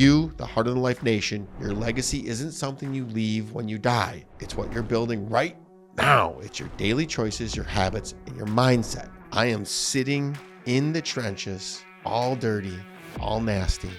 You, the Heart of the Life Nation, your legacy isn't something you leave when you die. It's what you're building right now. It's your daily choices, your habits, and your mindset. I am sitting in the trenches, all dirty, all nasty,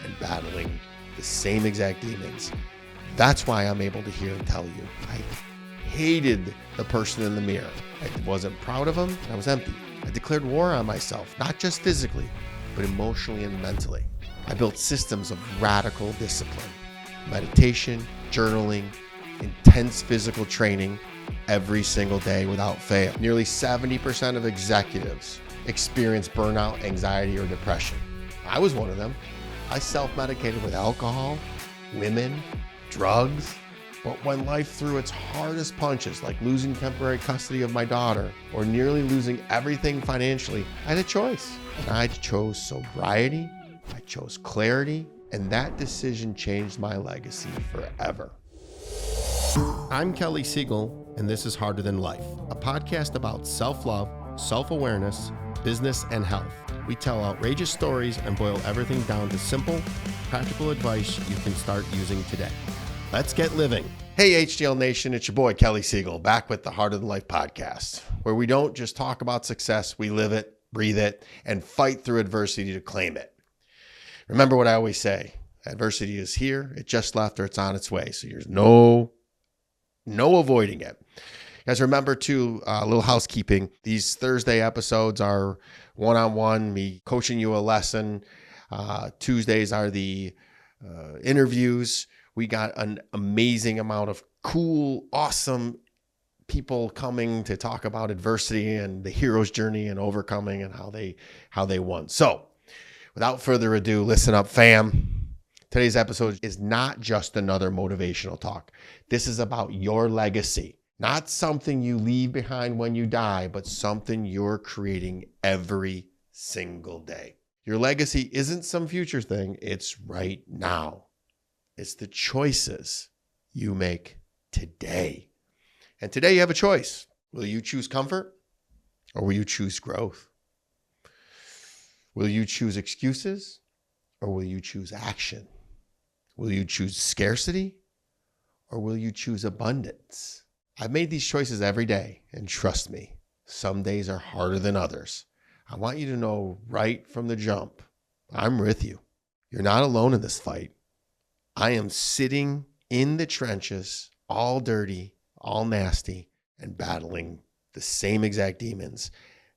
and battling the same exact demons. That's why I'm able to hear and tell you. I hated the person in the mirror. I wasn't proud of him. I was empty. I declared war on myself, not just physically, but emotionally and mentally. I built systems of radical discipline, meditation, journaling, intense physical training every single day without fail. Nearly 70% of executives experience burnout, anxiety, or depression. I was one of them. I self-medicated with alcohol, women, drugs. But when life threw its hardest punches, like losing temporary custody of my daughter or nearly losing everything financially, I had a choice. And I chose sobriety, I chose clarity, and that decision changed my legacy forever. I'm Kelly Siegel, and this is Harder Than Life, a podcast about self-love, self-awareness, business, and health. We tell outrageous stories and boil everything down to simple, practical advice you can start using today. Let's get living. Hey, HDL Nation, it's your boy, Kelly Siegel, back with the Heart of the Life podcast, where we don't just talk about success, we live it, breathe it, and fight through adversity to claim it. Remember what I always say, adversity is here, it just left, or it's on its way. So there's no avoiding it. You guys remember too, a little housekeeping. These Thursday episodes are one-on-one, me coaching you a lesson. Tuesdays are the interviews. We got an amazing amount of cool, awesome people coming to talk about adversity and the hero's journey and overcoming and how they won. So without further ado, listen up, fam. Today's episode is not just another motivational talk. This is about your legacy, not something you leave behind when you die, but something you're creating every single day. Your legacy isn't some future thing. It's right now. It's the choices you make today. And today you have a choice. Will you choose comfort or will you choose growth? Will you choose excuses or will you choose action? Will you choose scarcity or will you choose abundance? I've made these choices every day, and trust me, some days are harder than others. I want you to know right from the jump, I'm with you. You're not alone in this fight. I am sitting in the trenches, all dirty, all nasty, and battling the same exact demons.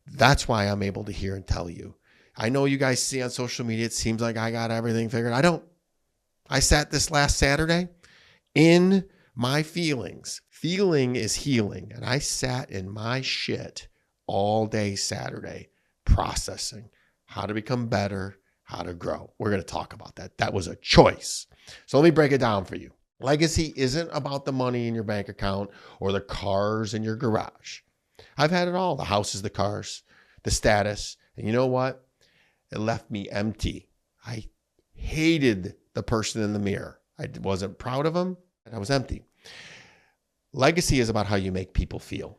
That's why I'm able to hear and tell you. I know you guys see on social media, it seems like I got everything figured. I don't. I sat this last Saturday in my feelings. Feeling is healing. And I sat in my shit all day Saturday, processing how to become better, how to grow. We're going to talk about that. That was a choice. So let me break it down for you. Legacy isn't about the money in your bank account or the cars in your garage. I've had it all. The houses, the cars, the status. And you know what? It left me empty. I hated the person in the mirror. I wasn't proud of him, and I was empty. Legacy is about how you make people feel.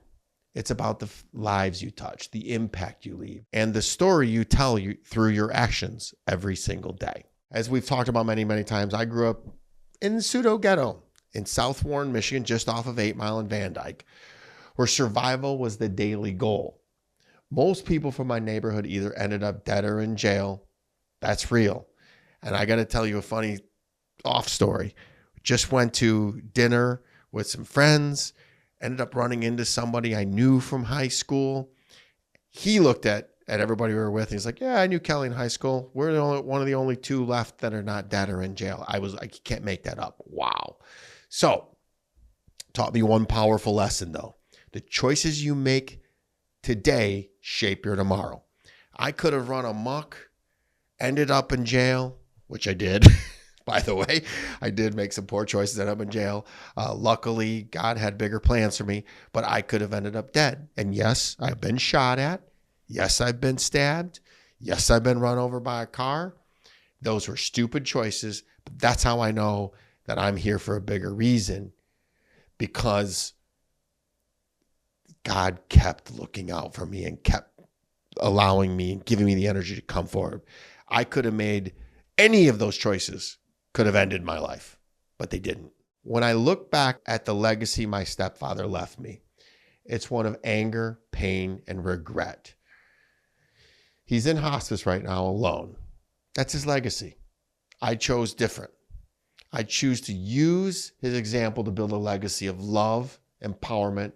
It's about the lives you touch, the impact you leave, and the story you tell through your actions every single day. As we've talked about many, many times, I grew up in the pseudo-ghetto in South Warren, Michigan, just off of 8 Mile and Van Dyke, where survival was the daily goal. Most people from my neighborhood either ended up dead or in jail. That's real. And I got to tell you a funny off story. Just went to dinner with some friends, ended up running into somebody I knew from high school. He looked at everybody we were with. He's like, yeah, I knew Kelly in high school. We're one of the only two left that are not dead or in jail. I can't make that up. Wow. So taught me one powerful lesson though. The choices you make today shape your tomorrow. I could have run amok, ended up in jail, which I did. By the way, I did make some poor choices, ended up in jail. Luckily, God had bigger plans for me, but I could have ended up dead. And yes, I've been shot at. Yes, I've been stabbed. Yes, I've been run over by a car. Those were stupid choices, but that's how I know that I'm here for a bigger reason, because God kept looking out for me and kept allowing me and giving me the energy to come forward. I could have made any of those choices could have ended my life, but they didn't. When I look back at the legacy my stepfather left me, it's one of anger, pain, and regret. He's in hospice right now alone. That's his legacy. I chose different. I choose to use his example to build a legacy of love, empowerment,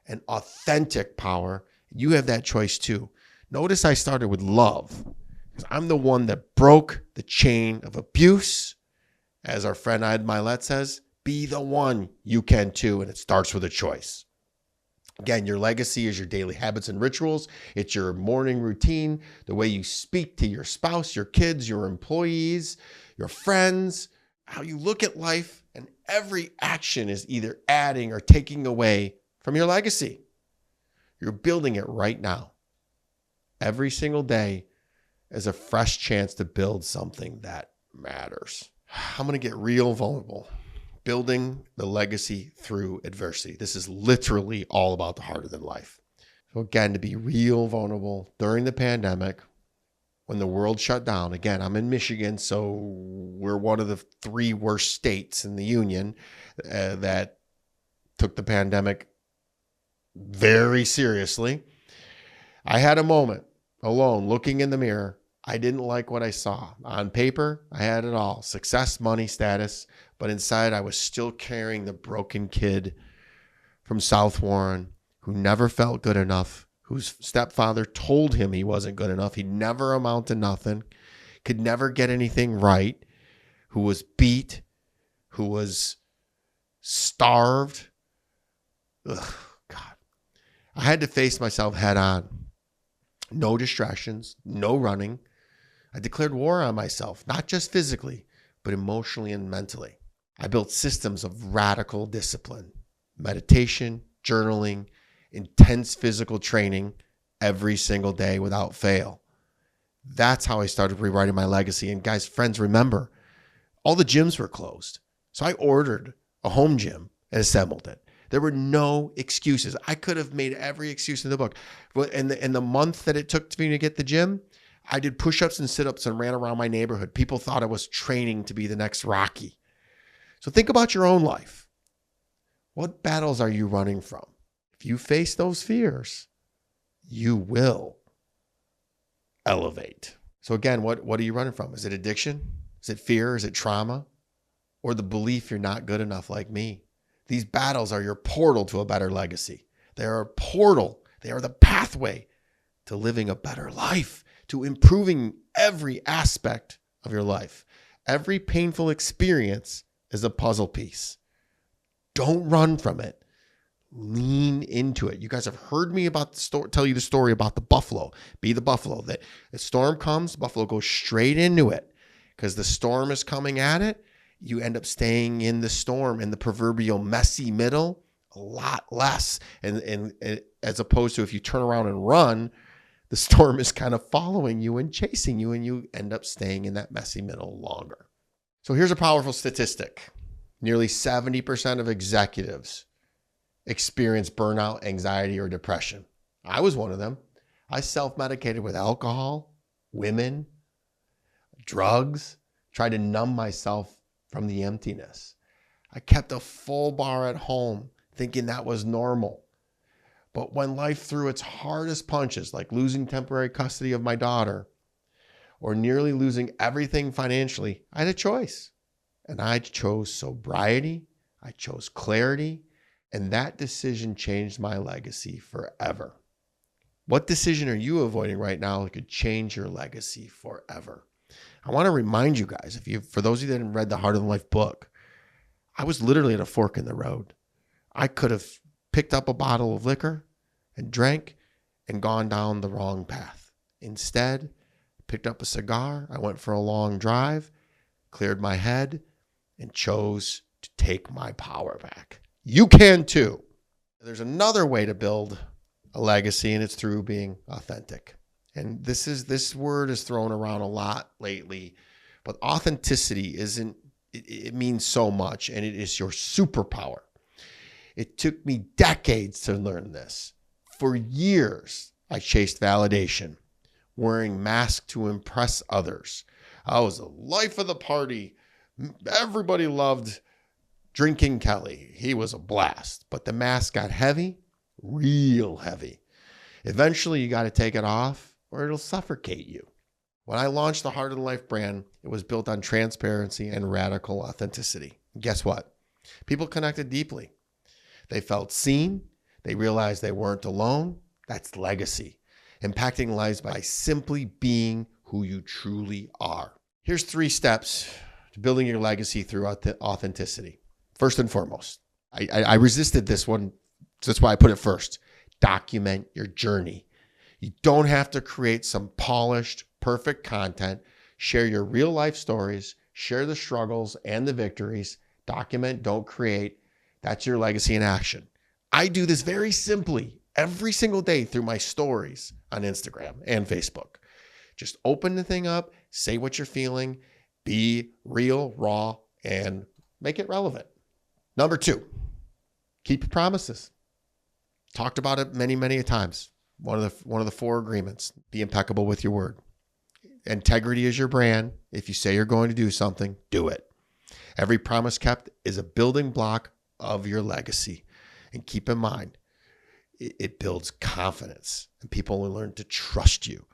and authentic power. You have that choice too. Notice I started with love because I'm the one that broke the chain of abuse. As our friend Ed Milet says, be the one, you can too. And it starts with a choice. Again, your legacy is your daily habits and rituals. It's your morning routine, the way you speak to your spouse, your kids, your employees, your friends, how you look at life, and every action is either adding or taking away from your legacy. You're building it right now. Every single day is a fresh chance to build something that matters. I'm going to get real vulnerable. Building the legacy through adversity. This is literally all about the harder than life. So again, to be real vulnerable during the pandemic, when the world shut down, again, I'm in Michigan, so we're one of the 3 worst states in the union that took the pandemic very seriously. I had a moment alone looking in the mirror. I didn't like what I saw. On paper, I had it all. Success, money, status. But inside, I was still carrying the broken kid from South Warren who never felt good enough, whose stepfather told him he wasn't good enough. He'd never amount to nothing, could never get anything right, who was beat, who was starved. Ugh, God. I had to face myself head on. No distractions, no running. I declared war on myself, not just physically, but emotionally and mentally. I built systems of radical discipline, meditation, journaling, intense physical training every single day without fail. That's how I started rewriting my legacy. And guys, friends, remember, all the gyms were closed. So I ordered a home gym and assembled it. There were no excuses. I could have made every excuse in the book. In the month that it took me to get the gym, I did push-ups and sit-ups and ran around my neighborhood. People thought I was training to be the next Rocky. So think about your own life. What battles are you running from? If you face those fears, you will elevate. So again, what are you running from? Is it addiction? Is it fear? Is it trauma? Or the belief you're not good enough like me? These battles are your portal to a better legacy. They are a portal. They are the pathway to living a better life, to improving every aspect of your life. Every painful experience is a puzzle piece. Don't run from it. Lean into it. You guys have heard me tell you the story about the buffalo. Be the buffalo. The storm comes, the buffalo goes straight into it because the storm is coming at it. You end up staying in the storm, in the proverbial messy middle, a lot less. And as opposed to if you turn around and run, the storm is kind of following you and chasing you, and you end up staying in that messy middle longer. So here's a powerful statistic. Nearly 70% of executives experience burnout, anxiety, or depression. I was one of them. I self-medicated with alcohol, women, drugs, tried to numb myself from the emptiness. I kept a full bar at home, thinking that was normal. But when life threw its hardest punches, like losing temporary custody of my daughter or nearly losing everything financially, I had a choice. And I chose sobriety, I chose clarity, and that decision changed my legacy forever. What decision are you avoiding right now that could change your legacy forever? I want to remind you guys, for those of you that haven't read the Heart of Life book, I was literally at a fork in the road. I could have picked up a bottle of liquor and drank and gone down the wrong path. Instead, picked up a cigar. I went for a long drive, cleared my head, and chose to take my power back. You can too. There's another way to build a legacy, and it's through being authentic. And this word is thrown around a lot lately, but authenticity it means so much, and it is your superpower. It took me decades to learn this. For years, I chased validation, wearing masks to impress others. I was the life of the party, Everybody loved Drinking Kelly. He was a blast, but the mask got heavy, real heavy. Eventually, you got to take it off or it'll suffocate you. When I launched the Heart of the Life brand, it was built on transparency and radical authenticity. Guess what? People connected deeply. They felt seen. They realized they weren't alone. That's legacy. Impacting lives by simply being who you truly are. Here's 3 steps to building your legacy through authenticity. First and foremost, I resisted this one. So that's why I put it first. Document your journey. You don't have to create some polished, perfect content. Share your real life stories. Share the struggles and the victories. Document, don't create. That's your legacy in action. I do this very simply every single day through my stories on Instagram and Facebook. Just open the thing up, say what you're feeling, be real, raw, and make it relevant. Number 2, keep your promises. Talked about it many, many times. One of the 4 agreements: be impeccable with your word. Integrity is your brand. If you say you're going to do something, do it. Every promise kept is a building block of your legacy. And keep in mind, it builds confidence and people will learn to trust you.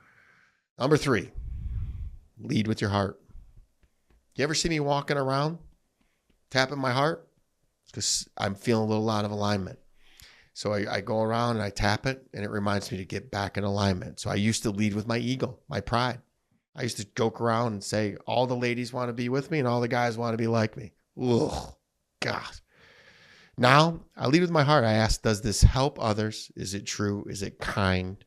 Number 3, lead with your heart. You ever see me walking around, tapping my heart? Because I'm feeling a little out of alignment. So I go around and I tap it, and it reminds me to get back in alignment. So I used to lead with my ego, my pride. I used to joke around and say, all the ladies want to be with me and all the guys want to be like me. Ugh, God. Now I lead with my heart. I ask, does this help others? Is it true? Is it kind?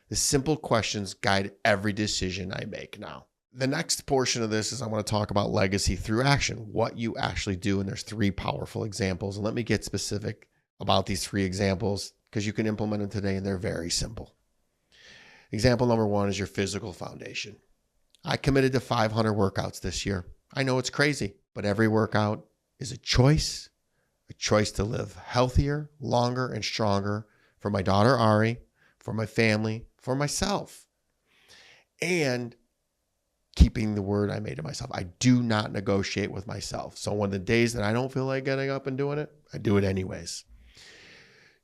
The simple questions guide every decision I make now. The next portion of this is I want to talk about legacy through action, what you actually do. And there's 3 powerful examples. And let me get specific about these 3 examples because you can implement them today and they're very simple. Example number 1 is your physical foundation. I committed to 500 workouts this year. I know it's crazy, but every workout is a choice to live healthier, longer, and stronger for my daughter, Ari, for my family, for myself, and keeping the word I made to myself. I do not negotiate with myself. So when the days that I don't feel like getting up and doing it, I do it anyways.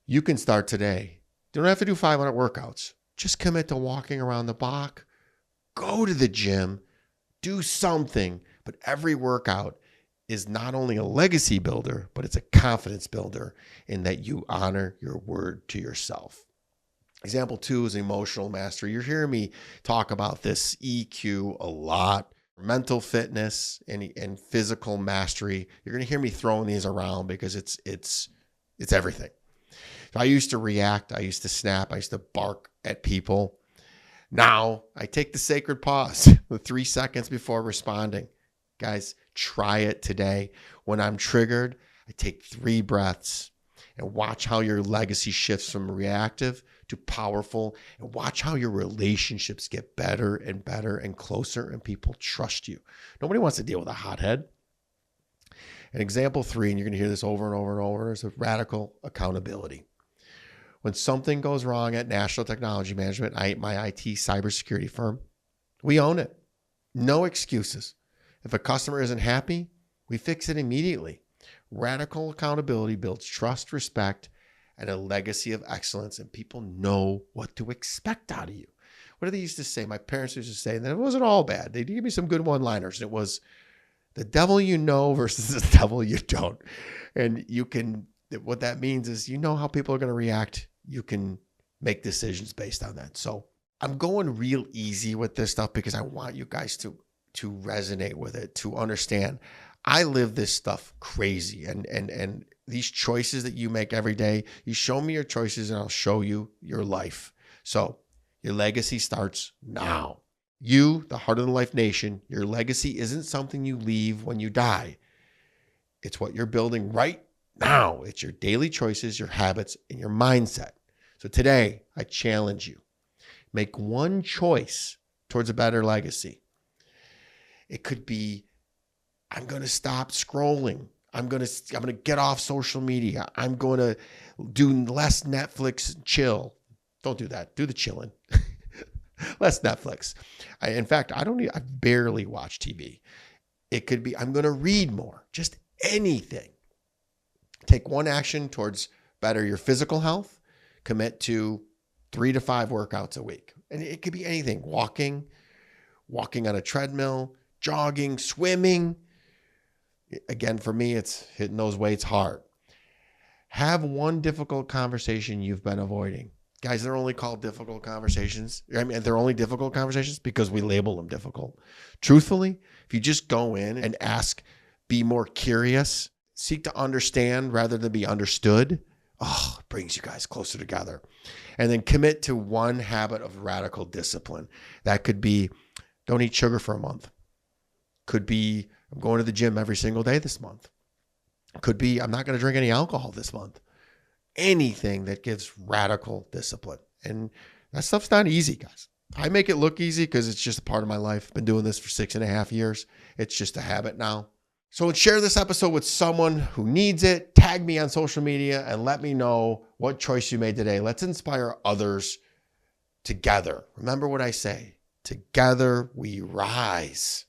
You can start today. You don't have to do 500 workouts. Just commit to walking around the block, go to the gym, do something, but every workout is not only a legacy builder, but it's a confidence builder in that you honor your word to yourself. Example 2 is emotional mastery. You're hearing me talk about this EQ a lot. Mental fitness and physical mastery. You're going to hear me throwing these around because it's everything. So I used to react. I used to snap. I used to bark at people. Now I take the sacred pause, the 3 seconds before responding. Guys, try it today. When I'm triggered, I take 3 breaths and watch how your legacy shifts from reactive to powerful, and watch how your relationships get better and closer, and people trust you. Nobody wants to deal with a hothead. And example 3, and you're going to hear this over and over and over, is a radical accountability. When something goes wrong at National Technology Management, my IT cybersecurity firm, we own it. No excuses. If a customer isn't happy, we fix it immediately. Radical accountability builds trust, respect, and a legacy of excellence, and people know what to expect out of you. What do they used to say? My parents used to say, and it wasn't all bad. They'd give me some good one-liners. It was the devil you know versus the devil you don't. And what that means is you know how people are going to react. You can make decisions based on that. So I'm going real easy with this stuff because I want you guys to resonate with it, to understand. I live this stuff crazy, and these choices that you make every day, you show me your choices and I'll show you your life. So your legacy starts now. You, the Heart of the Life Nation, your legacy isn't something you leave when you die. It's what you're building right now. It's your daily choices, your habits, and your mindset. So today, I challenge you. Make one choice towards a better legacy. It could be, I'm going to stop scrolling. I'm going to get off social media. I'm going to do less Netflix and chill. Don't do that. Do the chilling. Less Netflix. In fact, I barely watch TV. It could be, I'm going to read more, just anything. Take one action towards better your physical health. Commit to 3 to 5 workouts a week. And it could be anything, walking on a treadmill, jogging, swimming. Again, for me, it's hitting those weights hard. Have one difficult conversation you've been avoiding. Guys, they're only called difficult conversations. I mean, they're only difficult conversations because we label them difficult. Truthfully, if you just go in and ask, be more curious, seek to understand rather than be understood, it brings you guys closer together. And then commit to one habit of radical discipline. That could be, don't eat sugar for a month. Could be, I'm going to the gym every single day this month. Could be, I'm not going to drink any alcohol this month. Anything that gives radical discipline. And that stuff's not easy, guys. I make it look easy because it's just a part of my life. I've been doing this for 6.5 years. It's just a habit now. So share this episode with someone who needs it. Tag me on social media and let me know what choice you made today. Let's inspire others together. Remember what I say. Together we rise.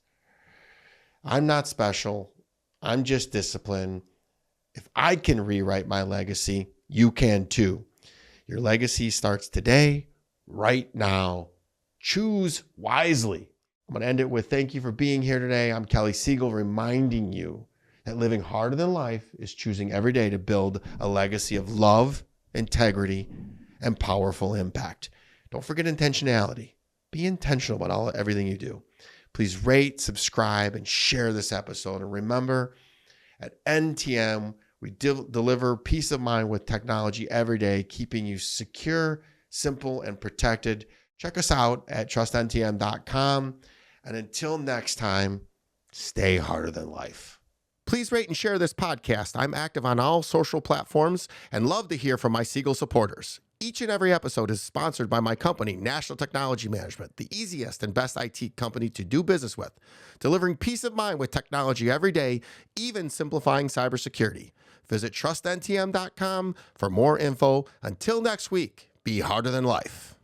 I'm not special. I'm just disciplined. If I can rewrite my legacy, you can too. Your legacy starts today, right now. Choose wisely. I'm going to end it with thank you for being here today. I'm Kelly Siegel, reminding you that living harder than life is choosing every day to build a legacy of love, integrity, and powerful impact. Don't forget intentionality. Be intentional about everything you do. Please rate, subscribe, and share this episode. And remember, at NTM, we deliver peace of mind with technology every day, keeping you secure, simple, and protected. Check us out at trustntm.com. And until next time, stay harder than life. Please rate and share this podcast. I'm active on all social platforms and love to hear from my Siegel supporters. Each and every episode is sponsored by my company, National Technology Management, the easiest and best IT company to do business with, delivering peace of mind with technology every day, even simplifying cybersecurity. Visit trustntm.com for more info. Until next week, be harder than life.